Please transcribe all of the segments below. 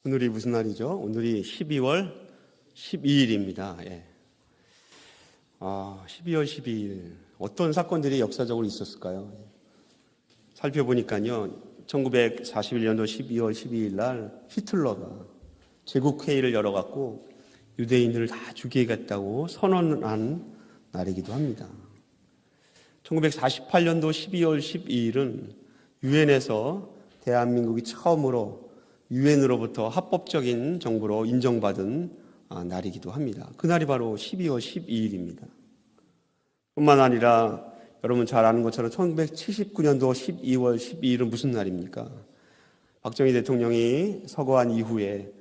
오늘이 무슨 날이죠? 오늘이 12월 12일입니다. 12월 12일 어떤 사건들이 역사적으로 있었을까요? 살펴보니까요, 1941년도 12월 12일 날 히틀러가 제국회의를 열어갖고 유대인들을 다 죽이겠다고 선언한 날이기도 합니다. 1948년도 12월 12일은 유엔에서 대한민국이 처음으로 유엔으로부터 합법적인 정부로 인정받은 날이기도 합니다. 그날이 바로 12월 12일입니다. 뿐만 아니라 여러분 잘 아는 것처럼 1979년도 12월 12일은 무슨 날입니까? 박정희 대통령이 서거한 이후에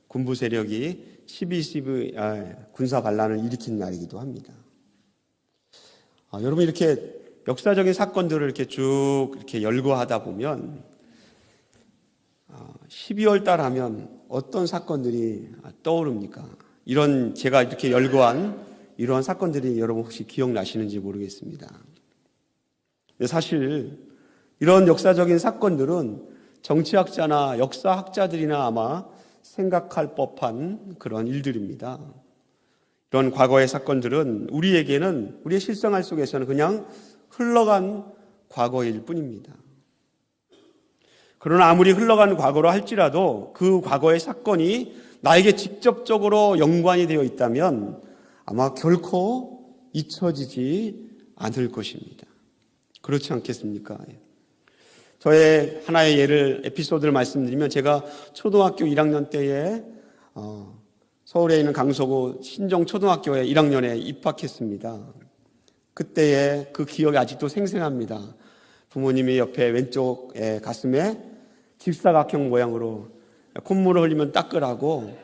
군부 세력이 12.12 군사 반란을 일으킨 날이기도 합니다. 여러분 이렇게 역사적인 사건들을 이렇게 쭉 이렇게 열거하다 보면 12월 달 하면 어떤 사건들이 떠오릅니까? 이런 제가 이렇게 열거한 이러한 사건들이 여러분 혹시 기억나시는지 모르겠습니다. 근데 사실 이런 역사적인 사건들은 정치학자나 역사학자들이나 아마 생각할 법한 그런 일들입니다. 이런 과거의 사건들은 우리에게는 우리의 실생활 속에서는 그냥 흘러간 과거일 뿐입니다. 그러나 아무리 흘러간 과거로 할지라도 그 과거의 사건이 나에게 직접적으로 연관이 되어 있다면 아마 결코 잊혀지지 않을 것입니다. 그렇지 않겠습니까? 저의 하나의 예를, 에피소드를 말씀드리면 제가 초등학교 1학년 때에 서울에 있는 강서구 신정초등학교에 1학년에 입학했습니다. 그때의 그 기억이 아직도 생생합니다. 부모님이 옆에 왼쪽 가슴에 직사각형 모양으로 콧물을 흘리면 닦으라고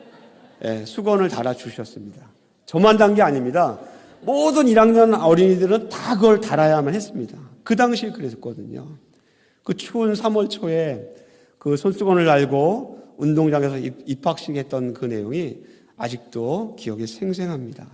수건을 달아주셨습니다. 저만 단 게 아닙니다. 모든 1학년 어린이들은 다 그걸 달아야만 했습니다. 그 당시에 그랬었거든요. 그 추운 3월 초에 그 손수건을 달고 운동장에서 입학식 했던 그 내용이 아직도 기억에 생생합니다.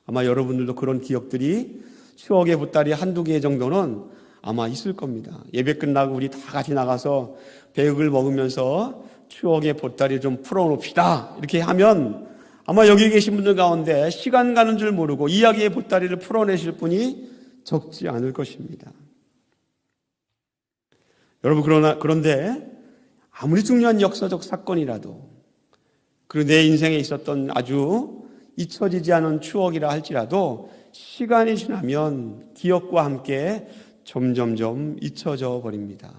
아마 여러분들도 그런 기억들이 추억의 보따리 한두 개 정도는 아마 있을 겁니다. 예배 끝나고 우리 다 같이 나가서 배육을 먹으면서 추억의 보따리 좀 풀어놓읍시다 이렇게 하면 아마 여기 계신 분들 가운데 시간 가는 줄 모르고 이야기의 보따리를 풀어내실 분이 적지 않을 것입니다. 여러분 그런데 아무리 중요한 역사적 사건이라도 그리고 내 인생에 있었던 아주 잊혀지지 않은 추억이라 할지라도 시간이 지나면 기억과 함께 점점점 잊혀져 버립니다.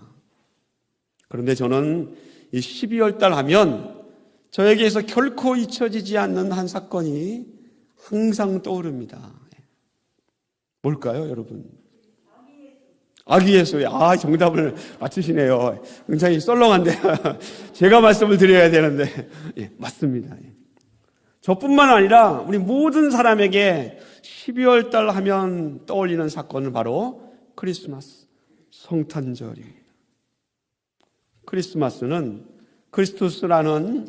그런데 저는 이 12월 달 하면 저에게서 결코 잊혀지지 않는 한 사건이 항상 떠오릅니다. 뭘까요, 여러분? 아기 예수. 정답을 맞추시네요. 굉장히 썰렁한데 제가 말씀을 드려야 되는데 맞습니다. 저뿐만 아니라 우리 모든 사람에게 12월 달 하면 떠올리는 사건은 바로 크리스마스, 성탄절입니다. 크리스마스는 크리스토스라는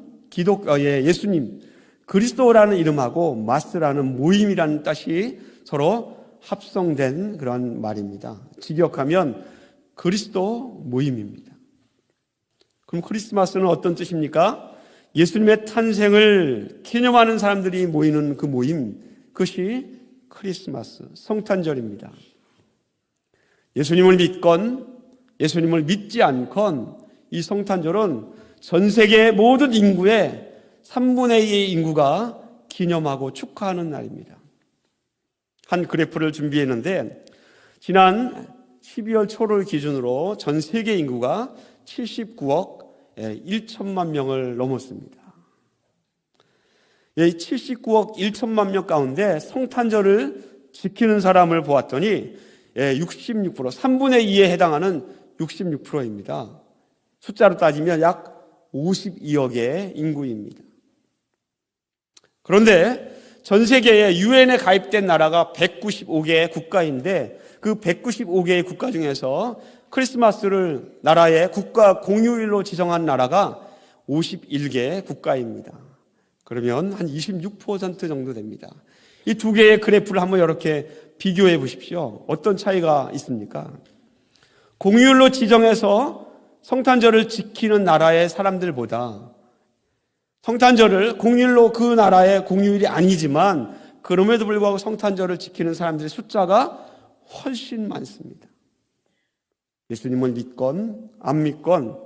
예수님, 그리스도라는 이름하고 마스라는 모임이라는 뜻이 서로 합성된 그런 말입니다. 직역하면 그리스도 모임입니다. 그럼 크리스마스는 어떤 뜻입니까? 예수님의 탄생을 기념하는 사람들이 모이는 그 모임, 그것이 크리스마스, 성탄절입니다. 예수님을 믿건 예수님을 믿지 않건 이 성탄절은 전 세계 모든 인구의 3분의 2의 인구가 기념하고 축하하는 날입니다. 한 그래프를 준비했는데 지난 12월 초를 기준으로 전 세계 인구가 79억 1천만 명을 넘었습니다. 이 79억 1천만 명 가운데 성탄절을 지키는 사람을 보았더니 66%, 3분의 2에 해당하는 66%입니다. 숫자로 따지면 약 52억의 인구입니다. 그런데 전 세계에 유엔에 가입된 나라가 195개의 국가인데 그 195개의 국가 중에서 크리스마스를 나라의 국가 공휴일로 지정한 나라가 51개 국가입니다. 그러면 한 26% 정도 됩니다. 이 두 개의 그래프를 한번 이렇게 비교해 보십시오. 어떤 차이가 있습니까? 공휴일로 지정해서 성탄절을 지키는 나라의 사람들보다 성탄절을 공휴일로 그 나라의 공휴일이 아니지만 그럼에도 불구하고 성탄절을 지키는 사람들의 숫자가 훨씬 많습니다. 예수님을 믿건 안 믿건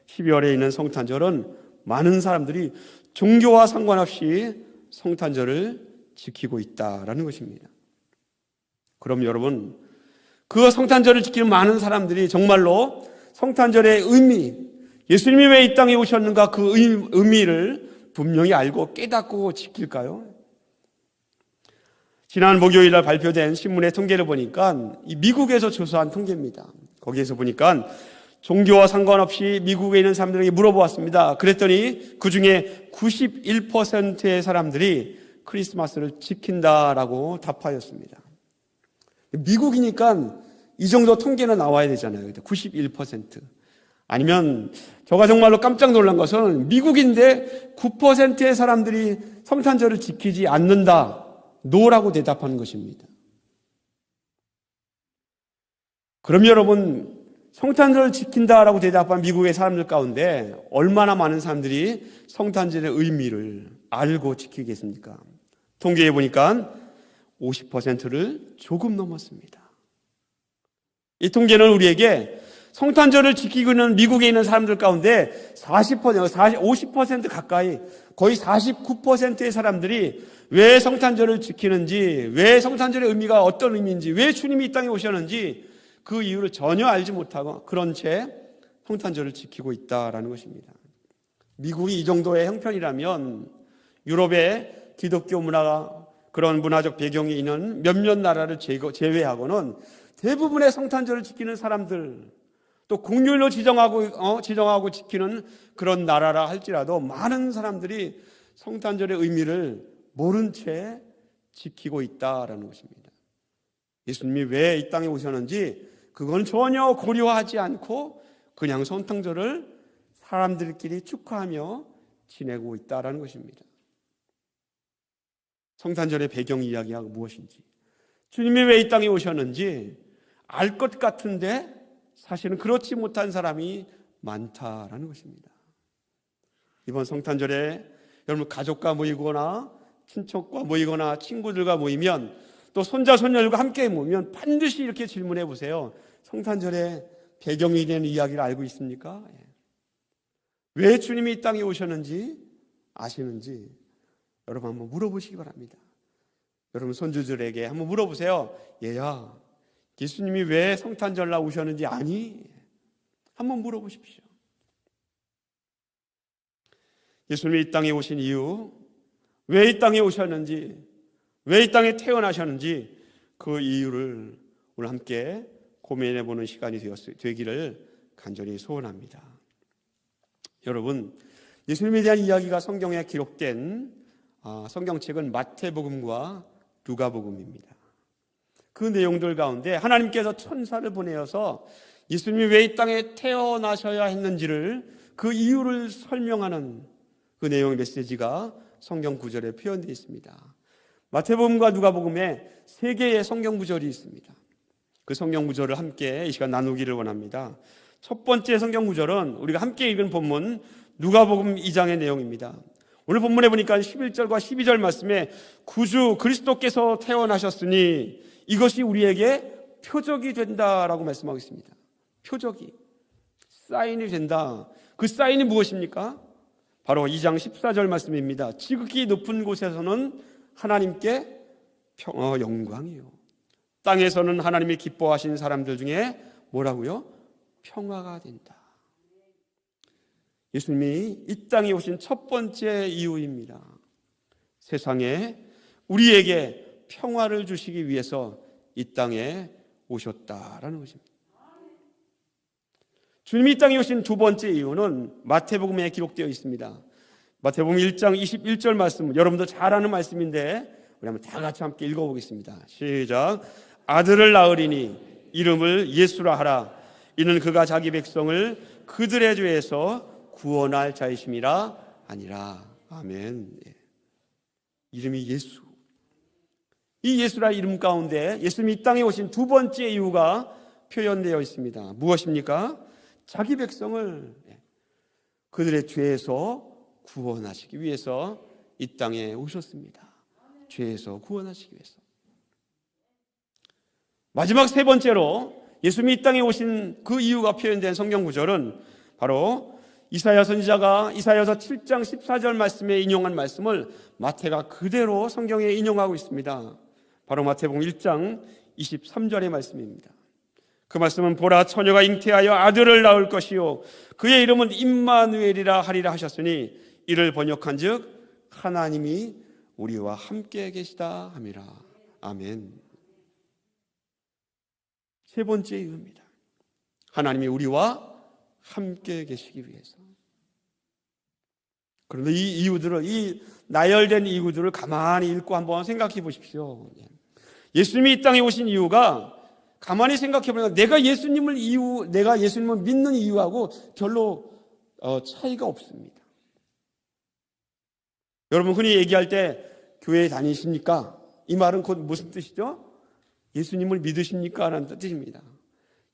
12월에 있는 성탄절은 많은 사람들이 종교와 상관없이 성탄절을 지키고 있다라는 것입니다. 그럼 여러분, 그 성탄절을 지키는 많은 사람들이 정말로 성탄절의 의미, 예수님이 왜 이 땅에 오셨는가 그 의미를 분명히 알고 깨닫고 지킬까요? 지난 목요일 날 발표된 신문의 통계를 보니까 이 미국에서 조사한 통계입니다. 거기에서 보니까 종교와 상관없이 미국에 있는 사람들에게 물어보았습니다. 그랬더니 그중에 91%의 사람들이 크리스마스를 지킨다라고 답하였습니다. 미국이니까 이 정도 통계는 나와야 되잖아요. 91%. 아니면 제가 정말로 깜짝 놀란 것은 미국인데 9%의 사람들이 성탄절을 지키지 않는다. 노라고 대답하는 것입니다. 그럼 여러분, 성탄절을 지킨다라고 대답한 미국의 사람들 가운데 얼마나 많은 사람들이 성탄절의 의미를 알고 지키겠습니까? 통계에 보니까 50%를 조금 넘었습니다. 이 통계는 우리에게 성탄절을 지키고 있는 미국에 있는 사람들 가운데 50% 가까이 거의 49%의 사람들이 왜 성탄절을 지키는지, 왜 성탄절의 의미가 어떤 의미인지, 왜 주님이 이 땅에 오셨는지 그 이유를 전혀 알지 못하고 그런 채 성탄절을 지키고 있다라는 것입니다. 미국이 이 정도의 형편이라면 유럽의 기독교 문화가 그런 문화적 배경이 있는 몇몇 나라를 제외하고는 대부분의 성탄절을 지키는 사람들, 또 공휴일로 지정하고 지키는 그런 나라라 할지라도 많은 사람들이 성탄절의 의미를 모른 채 지키고 있다라는 것입니다. 예수님이 왜 이 땅에 오셨는지 그건 전혀 고려하지 않고 그냥 성탄절을 사람들끼리 축하하며 지내고 있다라는 것입니다. 성탄절의 배경 이야기가 무엇인지, 주님이 왜 이 땅에 오셨는지 알 것 같은데 사실은 그렇지 못한 사람이 많다라는 것입니다. 이번 성탄절에 여러분 가족과 모이거나 친척과 모이거나 친구들과 모이면 또 손자 손녀들과 함께 모이면 반드시 이렇게 질문해 보세요. 성탄절의 배경이 되는 이야기를 알고 있습니까? 왜 주님이 이 땅에 오셨는지 아시는지 여러분 한번 물어보시기 바랍니다. 여러분 손주들에게 한번 물어보세요. 얘야, 예수님이 왜 성탄절날 오셨는지 아니? 한번 물어보십시오. 예수님이 이 땅에 오신 이유, 왜 이 땅에 오셨는지, 왜 이 땅에 태어나셨는지 그 이유를 오늘 함께 고민해보는 시간이 되기를 간절히 소원합니다. 여러분, 예수님에 대한 이야기가 성경에 기록된 성경책은 마태복음과 누가복음입니다. 그 내용들 가운데 하나님께서 천사를 보내어서 예수님이 왜 이 땅에 태어나셔야 했는지를 그 이유를 설명하는 그 내용의 메시지가 성경 구절에 표현되어 있습니다. 마태복음과 누가복음에 3개의 성경 구절이 있습니다. 그 성경 구절을 함께 이 시간 나누기를 원합니다. 첫 번째 성경 구절은 우리가 함께 읽은 본문 누가복음 2장의 내용입니다. 오늘 본문에 보니까 11절과 12절 말씀에 구주 그리스도께서 태어나셨으니 이것이 우리에게 표적이 된다라고 말씀하고 있습니다. 표적이, 사인이 된다. 그 사인이 무엇입니까? 바로 2장 14절 말씀입니다. 지극히 높은 곳에서는 하나님께 영광이요, 땅에서는 하나님이 기뻐하신 사람들 중에 뭐라고요? 평화가 된다. 예수님이 이 땅에 오신 첫 번째 이유입니다. 세상에 우리에게 평화를 주시기 위해서 이 땅에 오셨다라는 것입니다. 주님이 이 땅에 오신 두 번째 이유는 마태복음에 기록되어 있습니다. 마태복음 1장 21절 말씀, 여러분도 잘 아는 말씀인데 우리 한번 다 같이 함께 읽어보겠습니다. 시작. 아들을 낳으리니 이름을 예수라 하라. 이는 그가 자기 백성을 그들의 죄에서 구원할 자이심이라 아니라. 아멘. 이름이 예수. 이 예수라 이름 가운데 예수님이 이 땅에 오신 두 번째 이유가 표현되어 있습니다. 무엇입니까? 자기 백성을 그들의 죄에서 구원하시기 위해서 이 땅에 오셨습니다. 죄에서 구원하시기 위해서. 마지막 세 번째로 예수님이 이 땅에 오신 그 이유가 표현된 성경 구절은 바로 이사야 선지자가 이사야서 7장 14절 말씀에 인용한 말씀을 마태가 그대로 성경에 인용하고 있습니다. 바로 마태복음 1장 23절의 말씀입니다. 그 말씀은 보라 처녀가 잉태하여 아들을 낳을 것이요 그의 이름은 임마누엘이라 하리라 하셨으니 이를 번역한즉 하나님이 우리와 함께 계시다 함이라. 아멘. 세 번째 이유입니다. 하나님이 우리와 함께 계시기 위해서. 그런데 이 이유들을, 이 나열된 이유들을 가만히 읽고 한번 생각해 보십시오. 예수님이 이 땅에 오신 이유가 가만히 생각해 보면 내가 예수님을 믿는 이유하고 별로 차이가 없습니다. 여러분 흔히 얘기할 때 교회에 다니십니까? 이 말은 곧 무슨 뜻이죠? 예수님을 믿으십니까? 라는 뜻입니다.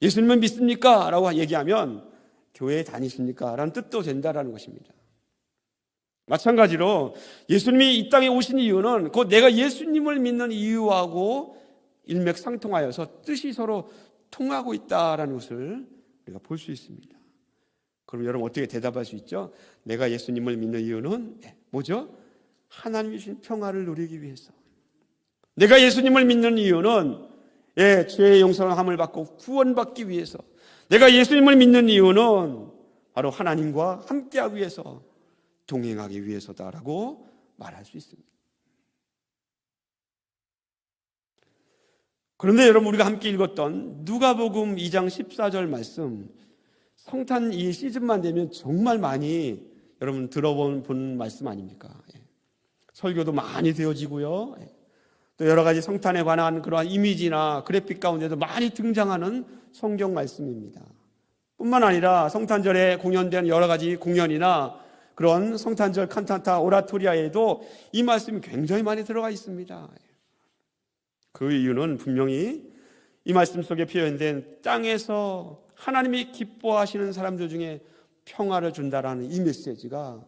예수님을 믿습니까? 라고 얘기하면 교회에 다니십니까? 라는 뜻도 된다라는 것입니다. 마찬가지로 예수님이 이 땅에 오신 이유는 곧 내가 예수님을 믿는 이유하고 일맥상통하여서 뜻이 서로 통하고 있다라는 것을 우리가 볼 수 있습니다. 그럼 여러분 어떻게 대답할 수 있죠? 내가 예수님을 믿는 이유는 뭐죠? 하나님이 주신 평화를 누리기 위해서. 내가 예수님을 믿는 이유는 죄의 용서함을 받고 구원받기 위해서. 내가 예수님을 믿는 이유는 바로 하나님과 함께하기 위해서, 동행하기 위해서다라고 말할 수 있습니다. 그런데 여러분 우리가 함께 읽었던 누가복음 2장 14절 말씀, 성탄 이 시즌만 되면 정말 많이 여러분 들어본 말씀 아닙니까? 설교도 많이 되어지고요. 또 여러 가지 성탄에 관한 그러한 이미지나 그래픽 가운데도 많이 등장하는 성경 말씀입니다. 뿐만 아니라 성탄절에 공연된 여러 가지 공연이나 그런 성탄절 칸타타 오라토리아에도 이 말씀이 굉장히 많이 들어가 있습니다. 그 이유는 분명히 이 말씀 속에 표현된 땅에서 하나님이 기뻐하시는 사람들 중에 평화를 준다라는 이 메시지가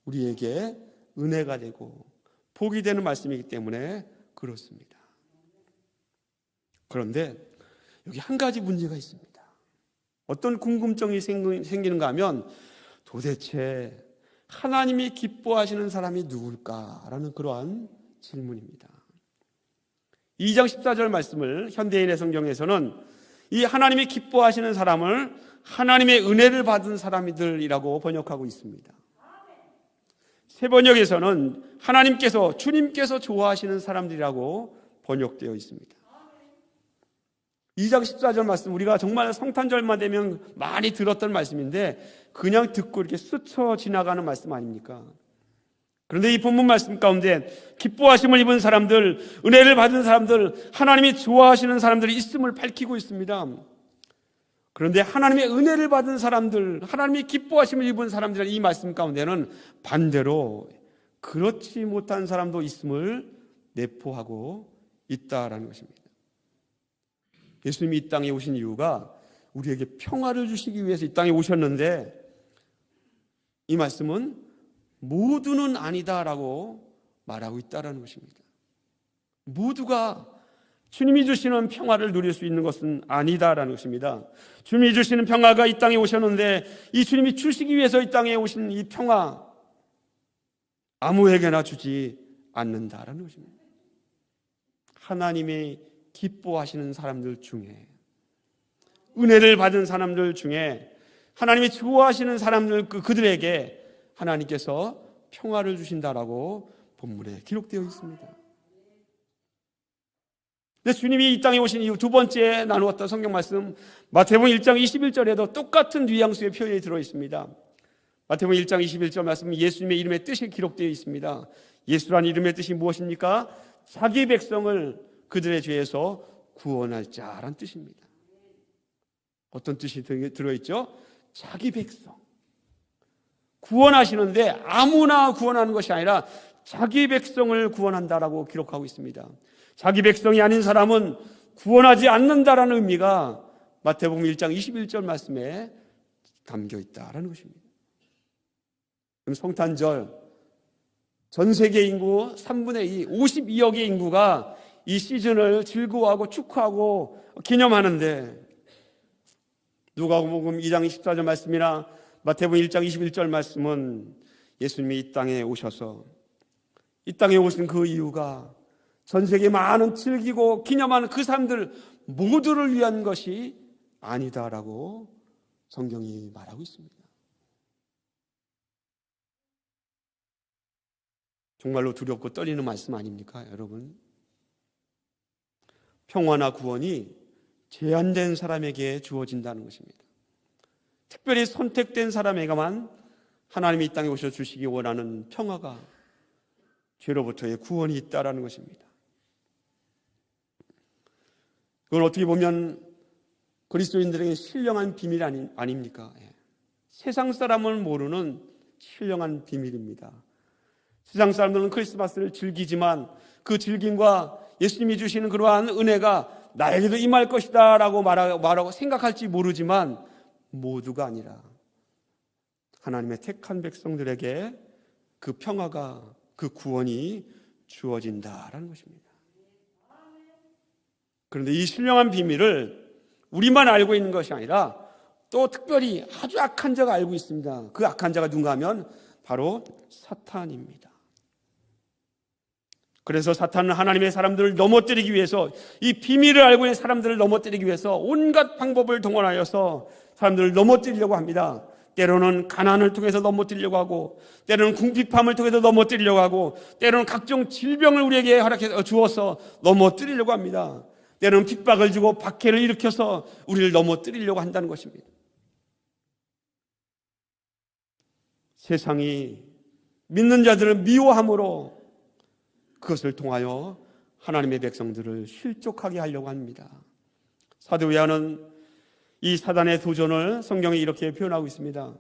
우리에게 은혜가 되고 복이 되는 말씀이기 때문에 그렇습니다. 그런데 여기 한 가지 문제가 있습니다. 어떤 궁금증이 생기는가 하면 도대체 하나님이 기뻐하시는 사람이 누굴까라는 그러한 질문입니다. 2장 14절 말씀을 현대인의 성경에서는 이 하나님이 기뻐하시는 사람을 하나님의 은혜를 받은 사람들이라고 번역하고 있습니다. 새 번역에서는 하나님께서, 주님께서 좋아하시는 사람들이라고 번역되어 있습니다. 2장 14절 말씀, 우리가 정말 성탄절만 되면 많이 들었던 말씀인데 그냥 듣고 이렇게 스쳐 지나가는 말씀 아닙니까? 그런데 이 본문 말씀 가운데 기뻐하심을 입은 사람들, 은혜를 받은 사람들, 하나님이 좋아하시는 사람들이 있음을 밝히고 있습니다. 그런데 하나님의 은혜를 받은 사람들, 하나님이 기뻐하심을 입은 사람들의 이 말씀 가운데는 반대로 그렇지 못한 사람도 있음을 내포하고 있다라는 것입니다. 예수님이 이 땅에 오신 이유가 우리에게 평화를 주시기 위해서 이 땅에 오셨는데 이 말씀은 모두는 아니다라고 말하고 있다는 것입니다. 모두가 주님이 주시는 평화를 누릴 수 있는 것은 아니다라는 것입니다. 주님이 주시는 평화가 이 땅에 오셨는데 이 주님이 주시기 위해서 이 땅에 오신 이 평화 아무에게나 주지 않는다라는 것입니다. 하나님이 기뻐하시는 사람들 중에, 은혜를 받은 사람들 중에, 하나님이 좋아하시는 사람들 그들에게 하나님께서 평화를 주신다라고 본문에 기록되어 있습니다. 근데 주님이 이 땅에 오신 이후 두 번째 나누었던 성경 말씀 마태복음 1장 21절에도 똑같은 뉘앙스의 표현이 들어 있습니다. 마태복음 1장 21절 말씀 예수님의 이름의 뜻이 기록되어 있습니다. 예수라는 이름의 뜻이 무엇입니까? 자기 백성을 그들의 죄에서 구원할 자란 뜻입니다. 어떤 뜻이 들어있죠? 자기 백성. 구원하시는데 아무나 구원하는 것이 아니라 자기 백성을 구원한다라고 기록하고 있습니다. 자기 백성이 아닌 사람은 구원하지 않는다라는 의미가 마태복음 1장 21절 말씀에 담겨 있다라는 것입니다. 그럼 성탄절 전 세계 인구 3분의 2, 52억의 인구가 이 시즌을 즐거워하고 축하하고 기념하는데, 누가복음 2장 24절 말씀이나 마태복음 1장 21절 말씀은 예수님이 이 땅에 오셔서 이 땅에 오신 그 이유가 전 세계 많은 즐기고 기념하는 그 사람들 모두를 위한 것이 아니다라고 성경이 말하고 있습니다. 정말로 두렵고 떨리는 말씀 아닙니까, 여러분? 평화나 구원이 제한된 사람에게 주어진다는 것입니다. 특별히 선택된 사람에게만 하나님이 이 땅에 오셔 주시기 원하는 평화가, 죄로부터의 구원이 있다라는 것입니다. 그건 어떻게 보면 그리스도인들에게 신령한 비밀 아닙니까? 세상 사람을 모르는 신령한 비밀입니다. 세상 사람들은 크리스마스를 즐기지만 그 즐김과 예수님이 주시는 그러한 은혜가 나에게도 임할 것이다 라고 말하고 생각할지 모르지만, 모두가 아니라 하나님의 택한 백성들에게 그 평화가, 그 구원이 주어진다라는 것입니다. 그런데 이 신령한 비밀을 우리만 알고 있는 것이 아니라 또 특별히 아주 악한 자가 알고 있습니다. 그 악한 자가 누군가 하면 바로 사탄입니다. 그래서 사탄은 하나님의 사람들을 넘어뜨리기 위해서, 이 비밀을 알고 있는 사람들을 넘어뜨리기 위해서 온갖 방법을 동원하여서 사람들을 넘어뜨리려고 합니다. 때로는 가난을 통해서 넘어뜨리려고 하고, 때로는 궁핍함을 통해서 넘어뜨리려고 하고, 때로는 각종 질병을 우리에게 허락해 주어서 넘어뜨리려고 합니다. 때로는 핍박을 주고 박해를 일으켜서 우리를 넘어뜨리려고 한다는 것입니다. 세상이 믿는 자들을 미워함으로 그것을 통하여 하나님의 백성들을 실족하게 하려고 합니다. 사도 요한은 이 사단의 도전을 성경에 이렇게 표현하고 있습니다.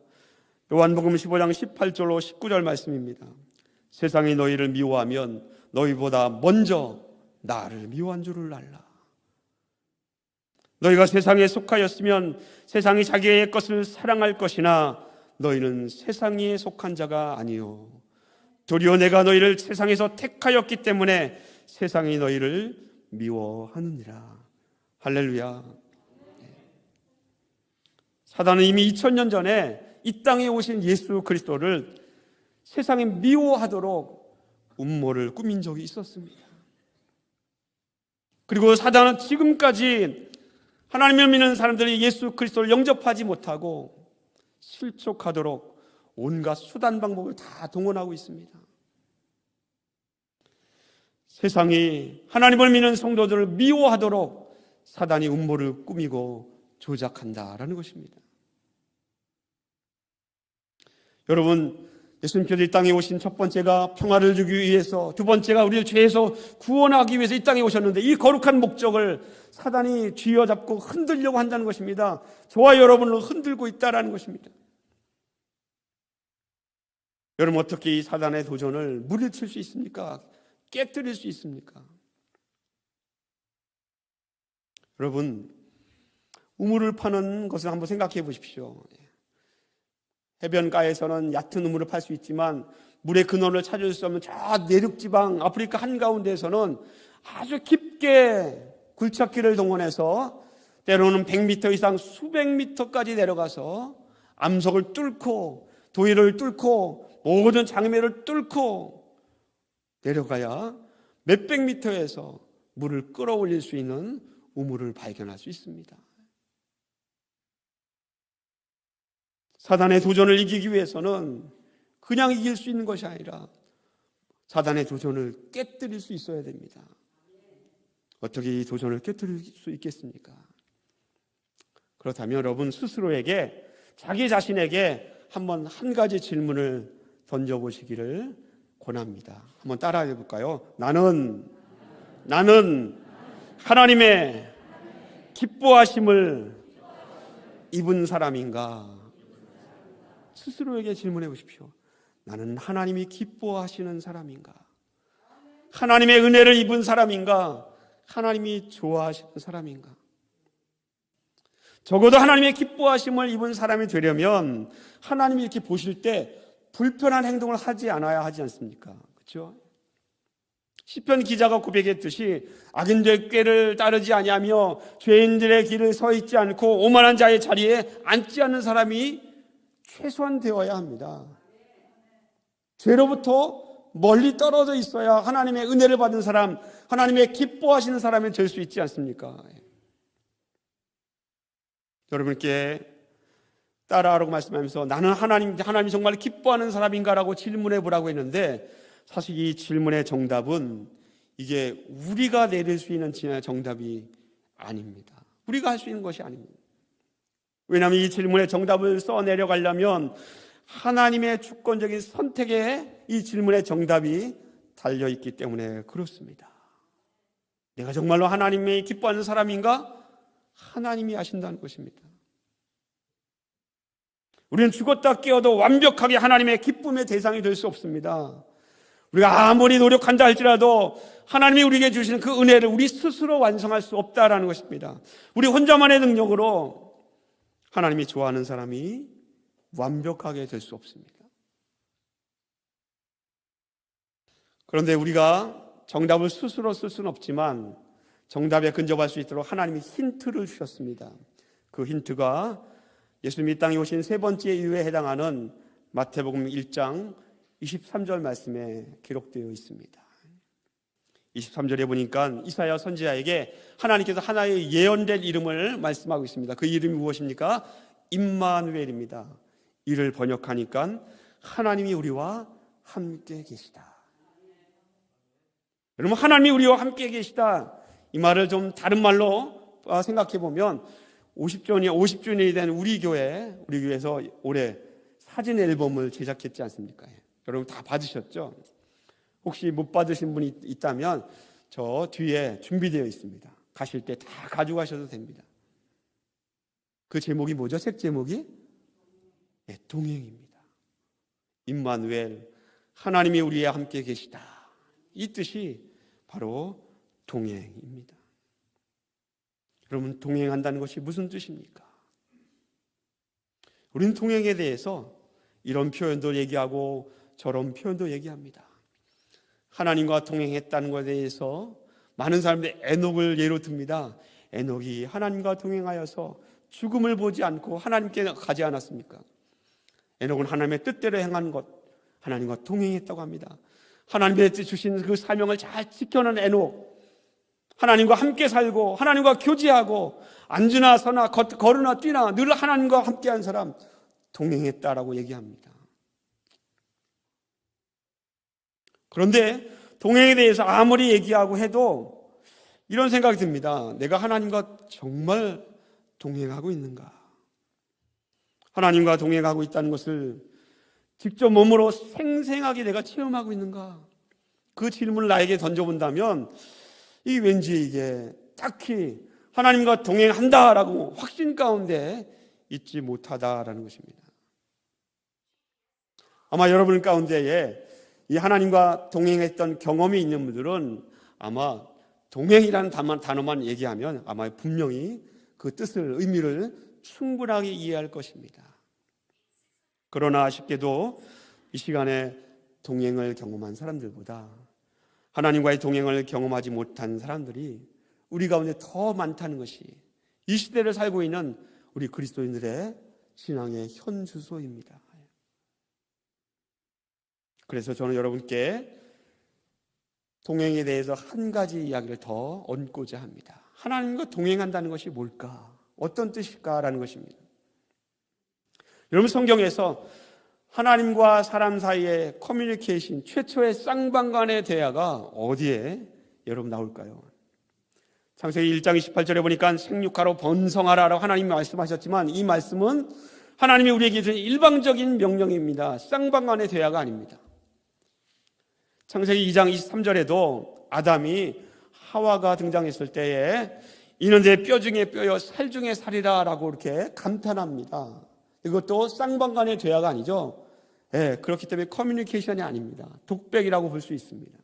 요한복음 15장 18절로 19절 말씀입니다. 세상이 너희를 미워하면 너희보다 먼저 나를 미워한 줄을 알라. 너희가 세상에 속하였으면 세상이 자기의 것을 사랑할 것이나 너희는 세상에 속한 자가 아니요 도리어 내가 너희를 세상에서 택하였기 때문에 세상이 너희를 미워하느니라. 할렐루야. 사단은 이미 2000년 전에 이 땅에 오신 예수 그리스도를 세상에 미워하도록 음모를 꾸민 적이 있었습니다. 그리고 사단은 지금까지 하나님을 믿는 사람들이 예수 그리스도를 영접하지 못하고 실족하도록 온갖 수단 방법을 다 동원하고 있습니다. 세상이 하나님을 믿는 성도들을 미워하도록 사단이 음모를 꾸미고 조작한다라는 것입니다. 여러분, 예수님께서 이 땅에 오신 첫 번째가 평화를 주기 위해서, 두 번째가 우리를 죄에서 구원하기 위해서 이 땅에 오셨는데, 이 거룩한 목적을 사단이 쥐어잡고 흔들려고 한다는 것입니다. 저와 여러분을 흔들고 있다라는 것입니다. 여러분, 어떻게 이 사단의 도전을 물리칠 수 있습니까? 깨뜨릴 수 있습니까? 여러분, 우물을 파는 것을 한번 생각해 보십시오. 해변가에서는 얕은 우물을 팔 수 있지만 물의 근원을 찾을 수 없는 저 내륙지방 아프리카 한가운데에서는 아주 깊게 굴착기를 동원해서 때로는 100m 이상 수백 미터까지 내려가서 암석을 뚫고 도의를 뚫고 모든 장애물을 뚫고 내려가야 몇백 미터에서 물을 끌어올릴 수 있는 우물을 발견할 수 있습니다. 사단의 도전을 이기기 위해서는 그냥 이길 수 있는 것이 아니라 사단의 도전을 깨뜨릴 수 있어야 됩니다. 어떻게 이 도전을 깨뜨릴 수 있겠습니까? 그렇다면 여러분 스스로에게, 자기 자신에게 한번 한 가지 질문을 던져보시기를 권합니다. 한번 따라해 볼까요? 나는 하나님의 기뻐하심을 입은 사람인가? 스스로에게 질문해 보십시오. 나는 하나님이 기뻐하시는 사람인가? 하나님의 은혜를 입은 사람인가? 하나님이 좋아하시는 사람인가? 적어도 하나님의 기뻐하심을 입은 사람이 되려면 하나님이 이렇게 보실 때 불편한 행동을 하지 않아야 하지 않습니까? 그렇죠? 시편 기자가 고백했듯이 악인들의 꾀를 따르지 아니하며 죄인들의 길을 서 있지 않고 오만한 자의 자리에 앉지 않는 사람이 최소한 되어야 합니다. 죄로부터 멀리 떨어져 있어야 하나님의 은혜를 받은 사람, 하나님의 기뻐하시는 사람이 될 수 있지 않습니까? 여러분께 따라하라고 말씀하면서 나는 하나님이 정말 기뻐하는 사람인가라고 질문해 보라고 했는데, 사실 이 질문의 정답은 이게 우리가 내릴 수 있는 정답이 아닙니다. 우리가 할 수 있는 것이 아닙니다. 왜냐하면 이 질문의 정답을 써내려가려면 하나님의 주권적인 선택에 이 질문의 정답이 달려있기 때문에 그렇습니다. 내가 정말로 하나님이 기뻐하는 사람인가? 하나님이 아신다는 것입니다. 우리는 죽었다 깨어도 완벽하게 하나님의 기쁨의 대상이 될 수 없습니다. 우리가 아무리 노력한다 할지라도 하나님이 우리에게 주시는 그 은혜를 우리 스스로 완성할 수 없다라는 것입니다. 우리 혼자만의 능력으로 하나님이 좋아하는 사람이 완벽하게 될 수 없습니다. 그런데 우리가 정답을 스스로 쓸 수는 없지만 정답에 근접할 수 있도록 하나님이 힌트를 주셨습니다. 그 힌트가 예수님이 이 땅에 오신 세 번째 이유에 해당하는 마태복음 1장 23절 말씀에 기록되어 있습니다. 23절에 보니까 이사야 선지자에게 하나님께서 하나의 예언될 이름을 말씀하고 있습니다. 그 이름이 무엇입니까? 임마누엘입니다. 이를 번역하니까 하나님이 우리와 함께 계시다. 여러분, 하나님이 우리와 함께 계시다, 이 말을 좀 다른 말로 생각해 보면 50주년이 된 우리 교회에서 올해 사진 앨범을 제작했지 않습니까? 여러분 다 받으셨죠? 혹시 못 받으신 분이 있다면 저 뒤에 준비되어 있습니다. 가실 때 다 가져가셔도 됩니다. 그 제목이 뭐죠? 책 제목이? 네, 동행입니다. 임마누엘, 하나님이 우리와 함께 계시다, 이 뜻이 바로 동행입니다. 여러분, 동행한다는 것이 무슨 뜻입니까? 우리는 동행에 대해서 이런 표현도 얘기하고 저런 표현도 얘기합니다. 하나님과 동행했다는 것에 대해서 많은 사람들이 에녹을 예로 듭니다. 에녹이 하나님과 동행하여서 죽음을 보지 않고 하나님께 가지 않았습니까? 에녹은 하나님의 뜻대로 행한 것, 하나님과 동행했다고 합니다. 하나님의 주신 그 사명을 잘 지켜낸 에녹, 하나님과 함께 살고 하나님과 교제하고 앉으나 서나 걸으나 뛰나 늘 하나님과 함께한 사람, 동행했다라고 얘기합니다. 그런데 동행에 대해서 아무리 얘기하고 해도 이런 생각이 듭니다. 내가 하나님과 정말 동행하고 있는가? 하나님과 동행하고 있다는 것을 직접 몸으로 생생하게 내가 체험하고 있는가? 그 질문을 나에게 던져본다면 왠지 이게 딱히 하나님과 동행한다라고 확신 가운데 있지 못하다라는 것입니다. 아마 여러분 가운데에 이 하나님과 동행했던 경험이 있는 분들은 아마 동행이라는 단어만 얘기하면 아마 분명히 그 뜻을, 의미를 충분하게 이해할 것입니다. 그러나 아쉽게도 이 시간에 동행을 경험한 사람들보다 하나님과의 동행을 경험하지 못한 사람들이 우리 가운데 더 많다는 것이 이 시대를 살고 있는 우리 그리스도인들의 신앙의 현 주소입니다. 그래서 저는 여러분께 동행에 대해서 한 가지 이야기를 더 얹고자 합니다. 하나님과 동행한다는 것이 뭘까? 어떤 뜻일까라는 것입니다. 여러분, 성경에서 하나님과 사람 사이의 커뮤니케이션, 최초의 쌍방간의 대화가 어디에 여러분 나올까요? 창세기 1장 28절에 보니까 생육하러 번성하라라고 하나님이 말씀하셨지만 이 말씀은 하나님이 우리에게 주신 일방적인 명령입니다. 쌍방간의 대화가 아닙니다. 창세기 2장 23절에도 아담이 하와가 등장했을 때에 이는 내 뼈 중에 뼈여 살 중에 살이라 라고 이렇게 감탄합니다. 이것도 쌍방간의 대화가 아니죠. 그렇기 때문에 커뮤니케이션이 아닙니다. 독백이라고 볼 수 있습니다.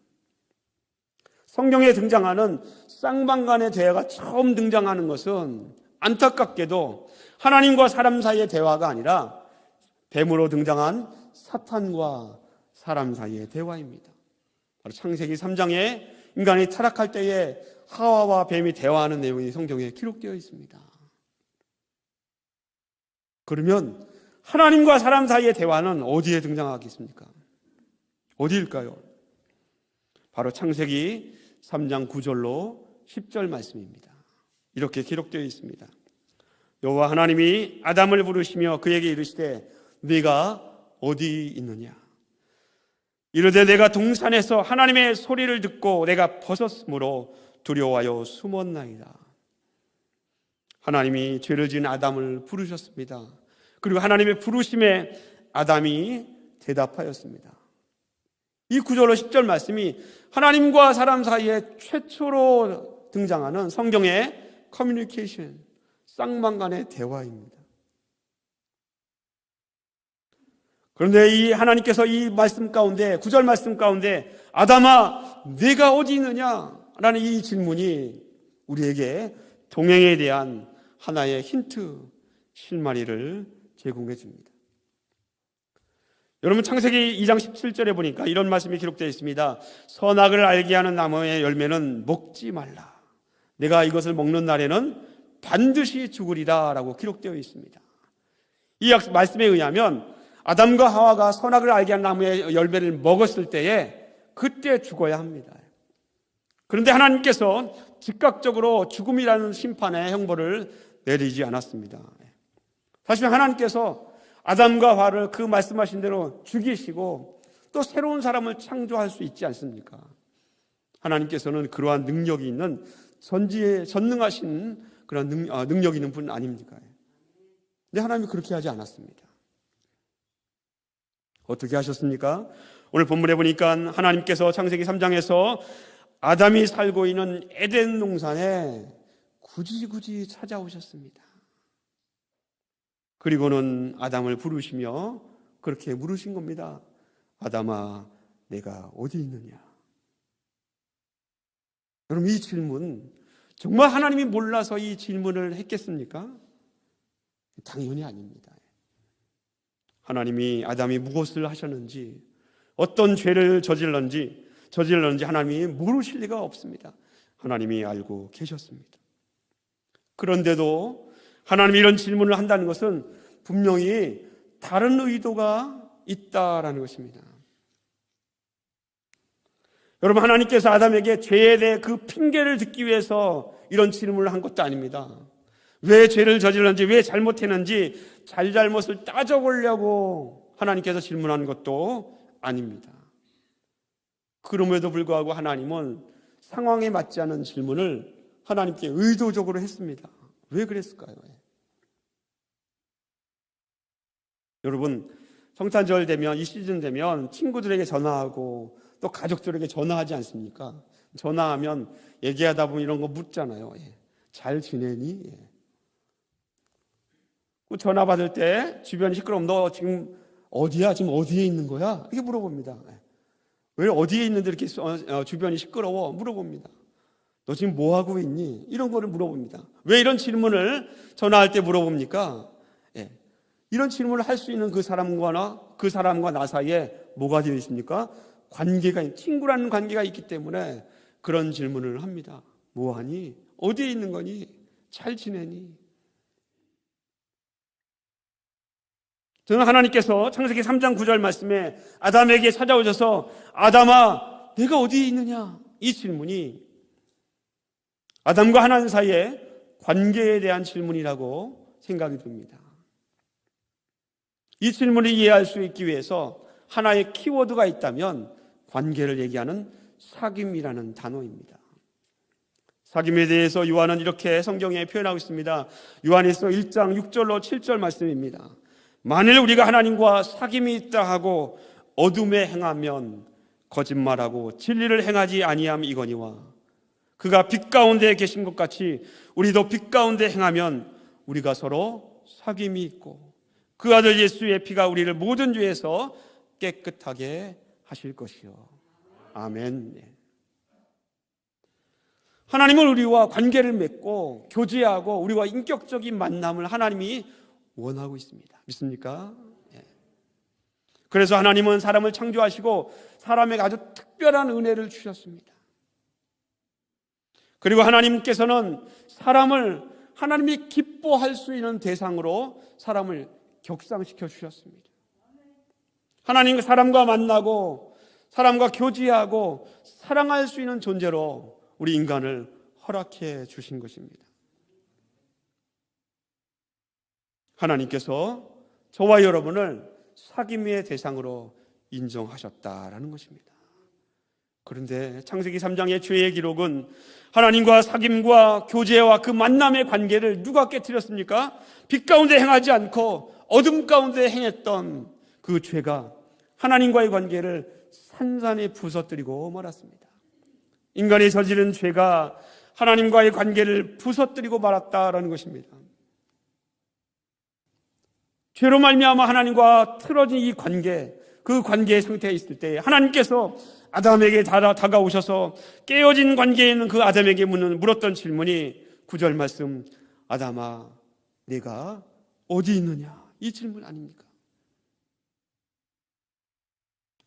성경에 등장하는 쌍방간의 대화가 처음 등장하는 것은 안타깝게도 하나님과 사람 사이의 대화가 아니라 뱀으로 등장한 사탄과 사람 사이의 대화입니다. 바로 창세기 3장에 인간이 타락할 때에 하와와 뱀이 대화하는 내용이 성경에 기록되어 있습니다. 그러면 하나님과 사람 사이의 대화는 어디에 등장하겠습니까? 어디일까요? 바로 창세기 3장 9절로 10절 말씀입니다. 이렇게 기록되어 있습니다. 여호와 하나님이 아담을 부르시며 그에게 이르시되 네가 어디 있느냐? 이르되 내가 동산에서 하나님의 소리를 듣고 내가 벗었으므로 두려워하여 숨었나이다. 하나님이 죄를 지은 아담을 부르셨습니다. 그리고 하나님의 부르심에 아담이 대답하였습니다. 이 9절로 10절 말씀이 하나님과 사람 사이에 최초로 등장하는 성경의 커뮤니케이션, 쌍방간의 대화입니다. 그런데 이 하나님께서 이 말씀 가운데 9절 말씀 가운데 아담아 네가 어디 있느냐? 라는 이 질문이 우리에게 동행에 대한 하나의 힌트, 실마리를 제공해 줍니다. 여러분 창세기 2장 17절에 보니까 이런 말씀이 기록되어 있습니다. 선악을 알게 하는 나무의 열매는 먹지 말라. 내가 이것을 먹는 날에는 반드시 죽으리라 라고 기록되어 있습니다. 이 말씀에 의하면 아담과 하와가 선악을 알게 하는 나무의 열매를 먹었을 때에 그때 죽어야 합니다. 그런데 하나님께서 즉각적으로 죽음이라는 심판의 형벌을 내리지 않았습니다. 사실 하나님께서 아담과 하와를 그 말씀하신 대로 죽이시고 또 새로운 사람을 창조할 수 있지 않습니까? 하나님께서는 그러한 능력이 있는 전능하신 그런 능력이 있는 분 아닙니까? 근데 하나님이 그렇게 하지 않았습니다. 어떻게 하셨습니까? 오늘 본문에 보니까 하나님께서 창세기 3장에서 아담이 살고 있는 에덴 동산에 굳이 찾아오셨습니다. 그리고는 아담을 부르시며 그렇게 물으신 겁니다. 아담아, 내가 어디 있느냐? 여러분, 이 질문 정말 하나님이 몰라서 이 질문을 했겠습니까? 당연히 아닙니다. 하나님이 아담이 무엇을 하셨는지, 어떤 죄를 저질렀는지 하나님이 모르실 리가 없습니다. 하나님이 알고 계셨습니다. 그런데도 하나님이 이런 질문을 한다는 것은 분명히 다른 의도가 있다라는 것입니다. 여러분, 하나님께서 아담에게 죄에 대해 그 핑계를 듣기 위해서 이런 질문을 한 것도 아닙니다. 왜 죄를 저질렀는지, 왜 잘못했는지 잘못을 따져보려고 하나님께서 질문한 것도 아닙니다. 그럼에도 불구하고 하나님은 상황에 맞지 않은 질문을 하나님께 의도적으로 했습니다. 왜 그랬을까요? 여러분, 성탄절 되면, 이 시즌 되면 친구들에게 전화하고 또 가족들에게 전화하지 않습니까? 전화하면 얘기하다 보면 이런 거 묻잖아요. 잘 지내니? 전화 받을 때 주변이 시끄러우면 너 지금 어디야? 지금 어디에 있는 거야? 이렇게 물어봅니다. 왜 어디에 있는데 이렇게 주변이 시끄러워? 물어봅니다. 너 지금 뭐 하고 있니? 이런 거를 물어봅니다. 왜 이런 질문을 전화할 때 물어봅니까? 이런 질문을 할 수 있는 그 사람과 나 사이에 뭐가 되어 있습니까? 친구라는 관계가 있기 때문에 그런 질문을 합니다. 뭐 하니? 어디에 있는 거니? 잘 지내니? 저는 하나님께서 창세기 3장 9절 말씀에 아담에게 찾아오셔서 아담아, 내가 어디에 있느냐? 이 질문이 아담과 하나님 사이의 관계에 대한 질문이라고 생각이 듭니다. 이 질문을 이해할 수 있기 위해서 하나의 키워드가 있다면 관계를 얘기하는 사귐이라는 단어입니다. 사귐에 대해서 요한은 이렇게 성경에 표현하고 있습니다. 요한에서 1장 6절로 7절 말씀입니다. 만일 우리가 하나님과 사귐이 있다 하고 어둠에 행하면 거짓말하고 진리를 행하지 아니함 이거니와 그가 빛 가운데 계신 것 같이 우리도 빛 가운데 행하면 우리가 서로 사귐이 있고 그 아들 예수의 피가 우리를 모든 죄에서 깨끗하게 하실 것이요. 아멘. 하나님은 우리와 관계를 맺고 교제하고 우리와 인격적인 만남을 하나님이 원하고 있습니다. 믿습니까? 그래서 하나님은 사람을 창조하시고 사람에게 아주 특별한 은혜를 주셨습니다. 그리고 하나님께서는 사람을 하나님이 기뻐할 수 있는 대상으로 사람을 격상시켜 주셨습니다. 하나님과 사람과 만나고 사람과 교제하고 사랑할 수 있는 존재로 우리 인간을 허락해 주신 것입니다. 하나님께서 저와 여러분을 사귐의 대상으로 인정하셨다라는 것입니다. 그런데 창세기 3장의 죄의 기록은 하나님과 사귐과 교제와 그 만남의 관계를 누가 깨뜨렸습니까? 빛 가운데 행하지 않고 어둠 가운데 행했던 그 죄가 하나님과의 관계를 산산히 부서뜨리고 말았습니다. 인간이 저지른 죄가 하나님과의 관계를 부서뜨리고 말았다라는 것입니다. 죄로 말미암아 하나님과 틀어진 이 관계, 그 관계의 상태에 있을 때 하나님께서 아담에게 다가오셔서 깨어진 관계에 있는 그 아담에게 물었던 질문이 9절 말씀, 아담아 내가 어디 있느냐, 이 질문 아닙니까?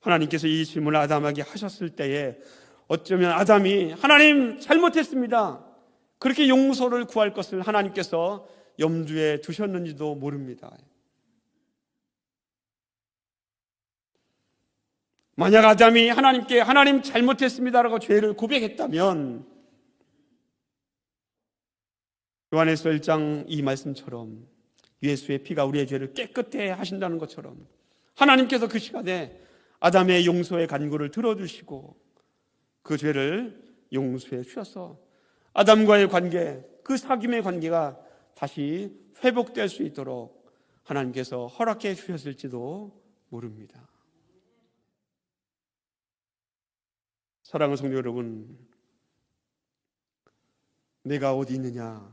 하나님께서 이 질문을 아담에게 하셨을 때에 어쩌면 아담이 하나님 잘못했습니다, 그렇게 용서를 구할 것을 하나님께서 염두에 두셨는지도 모릅니다. 만약 아담이 하나님께 하나님 잘못했습니다라고 죄를 고백했다면 요한에서 1장 이 말씀처럼 예수의 피가 우리의 죄를 깨끗해 하신다는 것처럼 하나님께서 그 시간에 아담의 용서의 간구를 들어주시고 그 죄를 용서해 주셔서 아담과의 관계, 그 사귐의 관계가 다시 회복될 수 있도록 하나님께서 허락해 주셨을지도 모릅니다. 사랑하는 성도 여러분, 내가 어디 있느냐?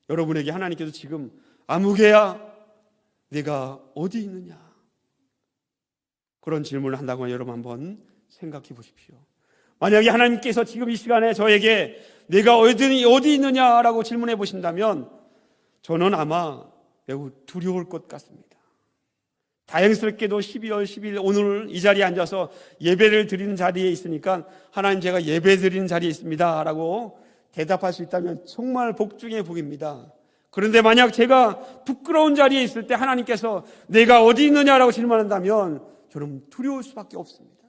여러분에게 하나님께서 지금 아무개야 내가 어디 있느냐? 그런 질문을 한다고 하면 여러분 한번 생각해 보십시오. 만약에 하나님께서 지금 이 시간에 저에게 내가 어디 있느냐라고 질문해 보신다면 저는 아마 매우 두려울 것 같습니다. 다행스럽게도 12월 10일 오늘 이 자리에 앉아서 예배를 드리는 자리에 있으니까 하나님 제가 예배 드리는 자리에 있습니다 라고 대답할 수 있다면 정말 복 중의 복입니다. 그런데 만약 제가 부끄러운 자리에 있을 때 하나님께서 내가 어디 있느냐라고 질문한다면 저는 두려울 수밖에 없습니다.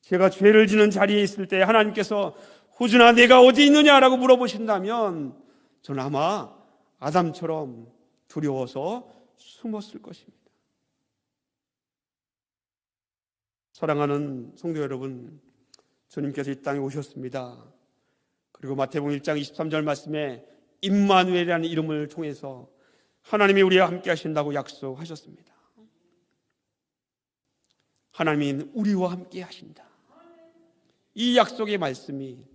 제가 죄를 지는 자리에 있을 때 하나님께서 호준아 내가 어디 있느냐라고 물어보신다면 저는 아마 아담처럼 두려워서 숨었을 것입니다. 사랑하는 성도 여러분, 주님께서 이 땅에 오셨습니다. 그리고 마태복음 1장 23절 말씀에 임마누엘이라는 이름을 통해서 하나님이 우리와 함께 하신다고 약속하셨습니다. 하나님은 우리와 함께 하신다. 이 약속의 말씀이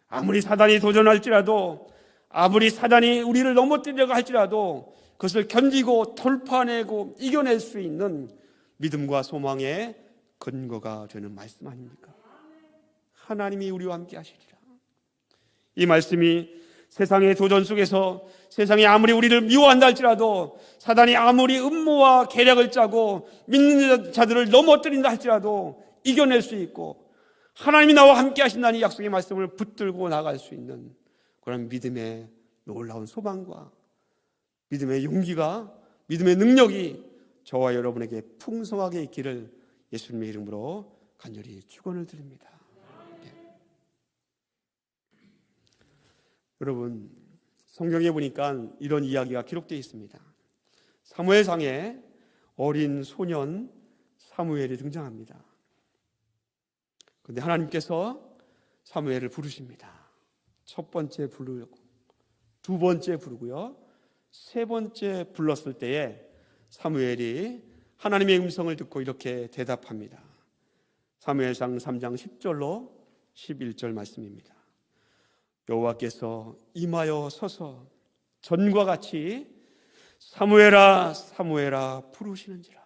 아무리 사단이 도전할지라도, 아무리 사단이 우리를 넘어뜨리려고 할지라도 그것을 견디고 돌파해내고 이겨낼 수 있는 믿음과 소망의 근거가 되는 말씀 아닙니까? 하나님이 우리와 함께 하시리라. 이 말씀이 세상의 도전 속에서 세상이 아무리 우리를 미워한다 할지라도, 사단이 아무리 음모와 계략을 짜고 믿는 자들을 넘어뜨린다 할지라도 이겨낼 수 있고 하나님이 나와 함께 하신다는 약속의 말씀을 붙들고 나갈 수 있는 그런 믿음의 놀라운 소망과 믿음의 용기가, 믿음의 능력이 저와 여러분에게 풍성하게 있기를 예수님의 이름으로 간절히 축원을 드립니다. 네. 여러분, 성경에 보니까 이런 이야기가 기록되어 있습니다. 사무엘상에 어린 소년 사무엘이 등장합니다. 그런데 하나님께서 사무엘을 부르십니다. 첫 번째 부르고, 두 번째 부르고요, 세 번째 불렀을 때에 사무엘이 하나님의 음성을 듣고 이렇게 대답합니다. 사무엘상 3장 10절로 11절 말씀입니다. 여호와께서 임하여 서서 전과 같이 사무엘아 사무엘아 부르시는지라.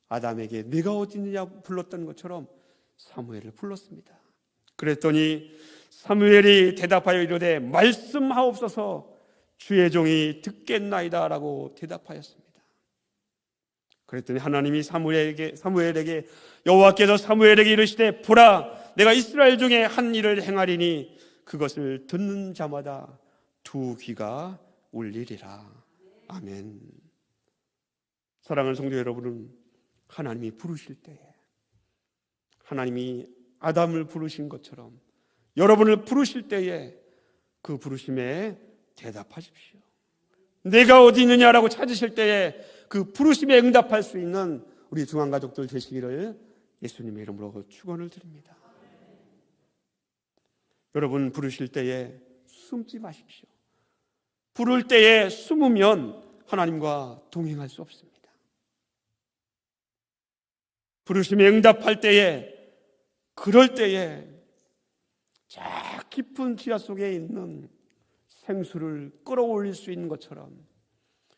아담에게 네가 어디 있느냐 불렀던 것처럼 사무엘을 불렀습니다. 그랬더니 사무엘이 대답하여 이르되 말씀하옵소서 주의 종이 듣겠나이다 라고 대답하였습니다. 그랬더니 하나님이 사무엘에게 여호와께서 사무엘에게 이르시되 보라 내가 이스라엘 중에 한 일을 행하리니 그것을 듣는 자마다 두 귀가 울리리라. 아멘. 사랑하는 성도 여러분은 하나님이 부르실 때에 하나님이 아담을 부르신 것처럼 여러분을 부르실 때에 그 부르심에 대답하십시오. 내가 어디 있느냐라고 찾으실 때에 그 부르심에 응답할 수 있는 우리 중앙가족들 되시기를 예수님의 이름으로 축원을 드립니다. 여러분 부르실 때에 숨지 마십시오. 부를 때에 숨으면 하나님과 동행할 수 없습니다. 부르심에 응답할 때에 그럴 때에 저 깊은 지하 속에 있는 생수를 끌어올릴 수 있는 것처럼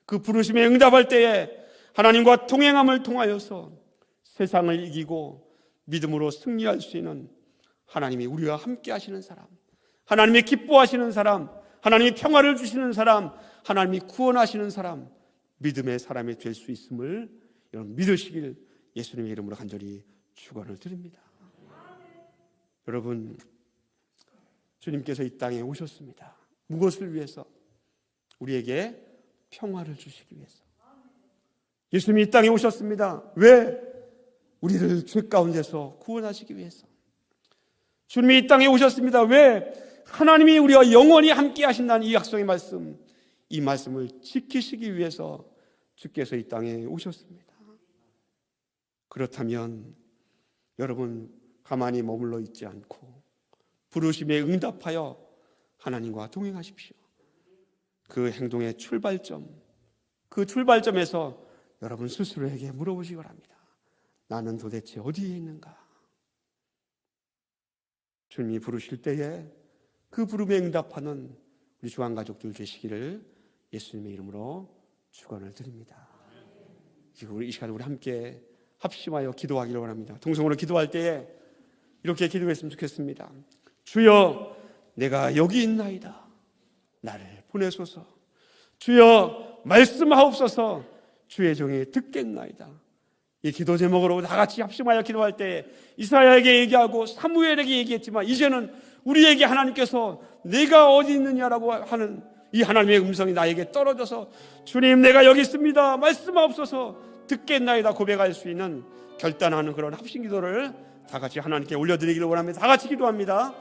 그 부르심에 응답할 때에 하나님과 동행함을 통하여서 세상을 이기고 믿음으로 승리할 수 있는 하나님이 우리와 함께 하시는 사람, 하나님이 기뻐하시는 사람, 하나님이 평화를 주시는 사람, 하나님이 구원하시는 사람, 믿음의 사람이 될 수 있음을 여러분 믿으시길 예수님의 이름으로 간절히 축원을 드립니다. 여러분 주님께서 이 땅에 오셨습니다. 무엇을 위해서? 우리에게 평화를 주시기 위해서. 예수님이 이 땅에 오셨습니다. 왜? 우리를 죄 가운데서 구원하시기 위해서. 주님이 이 땅에 오셨습니다. 왜? 하나님이 우리와 영원히 함께 하신다는 이 약속의 말씀, 이 말씀을 지키시기 위해서 주께서 이 땅에 오셨습니다. 그렇다면 여러분 가만히 머물러 있지 않고 부르심에 응답하여 하나님과 동행하십시오. 그 행동의 출발점, 그 출발점에서 여러분 스스로에게 물어보시기 바랍니다. 나는 도대체 어디에 있는가? 주님이 부르실 때에 그 부름에 응답하는 우리 주안가족들 되시기를 예수님의 이름으로 축원을 드립니다. 이 시간에 우리 함께 합심하여 기도하기를 원합니다. 동성으로 기도할 때에 이렇게 기도했으면 좋겠습니다. 주여 내가 여기 있나이다. 나를 보내소서. 주여 말씀하옵소서. 주의 종이 듣겠나이다. 이 기도 제목으로 다 같이 합심하여 기도할 때 이사야에게 얘기하고 사무엘에게 얘기했지만 이제는 우리에게 하나님께서 내가 어디 있느냐라고 하는 이 하나님의 음성이 나에게 떨어져서 주님 내가 여기 있습니다. 말씀하옵소서. 듣겠나이다 고백할 수 있는 결단하는 그런 합심 기도를 다 같이 하나님께 올려드리기를 원합니다. 다 같이 기도합니다.